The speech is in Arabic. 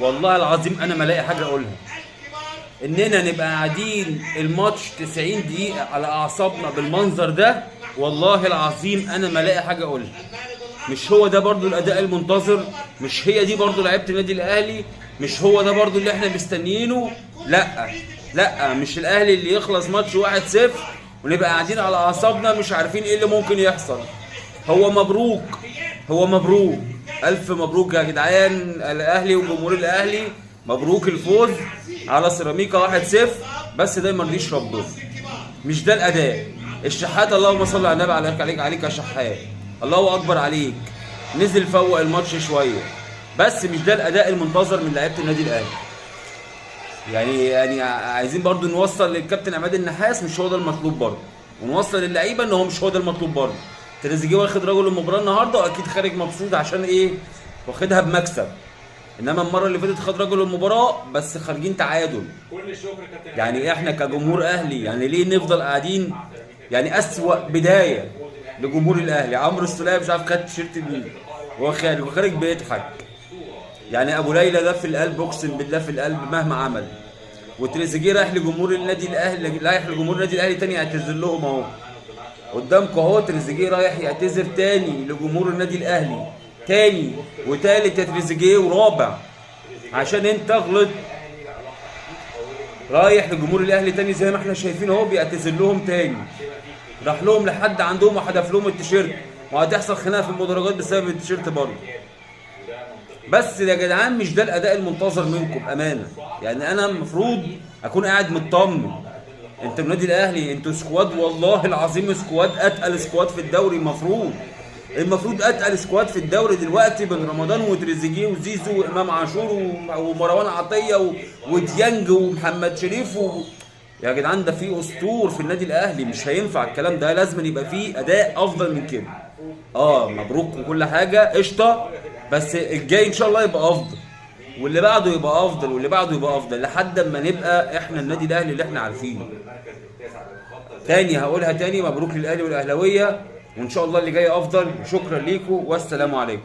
والله العظيم انا ما الاقي حاجه اقولها. اننا نبقى قاعدين الماتش 90 دقيقه على اعصابنا بالمنظر ده، والله العظيم انا ما الاقي حاجه اقولها. مش هو ده برضو الاداء المنتظر؟ مش هي دي برضو لعيبه النادي الاهلي؟ مش هو ده برضو اللي احنا مستنيينه؟ لا لا، مش الاهلي اللي يخلص ماتش 1-0 ونبقى قاعدين على اعصابنا مش عارفين ايه اللي ممكن يحصل. هو مبروك، هو مبروك، الف مبروك يا جدعان الاهلي وجمهور الاهلي، مبروك الفوز على سيراميكا 1-0. بس ده ما يرضيش ربنا، مش ده الاداء. الشحات اللهم صل على النبي، عليك يا شحات، الله اكبر عليك، نزل فوق الماتش شويه، بس مش ده الاداء المنتظر من لعيبه النادي الاهلي. يعني عايزين برضو نوصل للكابتن عماد النحاس مش هو ده المطلوب برضو، ونوصل للعيبه ان هو مش هو ده المطلوب برضو. تريزيجيه واخد رجل المباراه النهارده واكيد خارج مبسوط عشان ايه؟ واخدها بمكسب. انما المره اللي فاتت خد رجل المباراه بس خارجين تعادل. يعني احنا كجمهور اهلي يعني ليه نفضل قاعدين؟ يعني اسوأ بدايه لجمهور الاهلي، عمرو السوليه مش عارف خد تيشيرت مين وهو خارج بيضحك. يعني ابو ليلى ده في القلب، اقسم بالله في القلب مهما عمل. وتريزيجيه رايح لجمهور النادي الاهلي، رايح لجمهور النادي الاهلي تاني يعتذر لهم اهو قدامكم اهو. تريزيجيه رايح يعتذر تاني لجمهور النادي الاهلي، تاني وتالت يا تريزيجيه ورابع، عشان انت غلط. رايح لجمهور الاهلي تاني زي ما احنا شايفين اهو بيعتذر لهم تاني، راح لهم لحد عندهم وحدف لهم التيشيرت، وهتحصل خناقه في المدرجات بسبب التيشيرت برضه. بس يا جدعان مش ده الاداء المنتظر منكم بامانه. يعني انا المفروض اكون قاعد مطمن. انتوا النادي الاهلي انتوا سكواد، والله العظيم سكواد، اتقل سكواد في الدوري. المفروض اتقل سكواد في الدوري دلوقتي بين رمضان وتريزيجيه وزيزو وامام عاشور ومروان عطيه وديانج ومحمد شريف يا جدعان ده في اسطور في النادي الاهلي، مش هينفع الكلام ده، لازم يبقى فيه اداء افضل من كده. مبروك وكل حاجه قشطه، بس الجاي ان شاء الله يبقى افضل، واللي بعده يبقى افضل، واللي بعده يبقى افضل، لحد اما نبقى احنا النادي الاهلي اللي احنا عارفينه. تاني هقولها تاني، مبروك للاهلي والاهلاويه، وان شاء الله اللي جاي افضل. شكرا ليكم والسلام عليكم.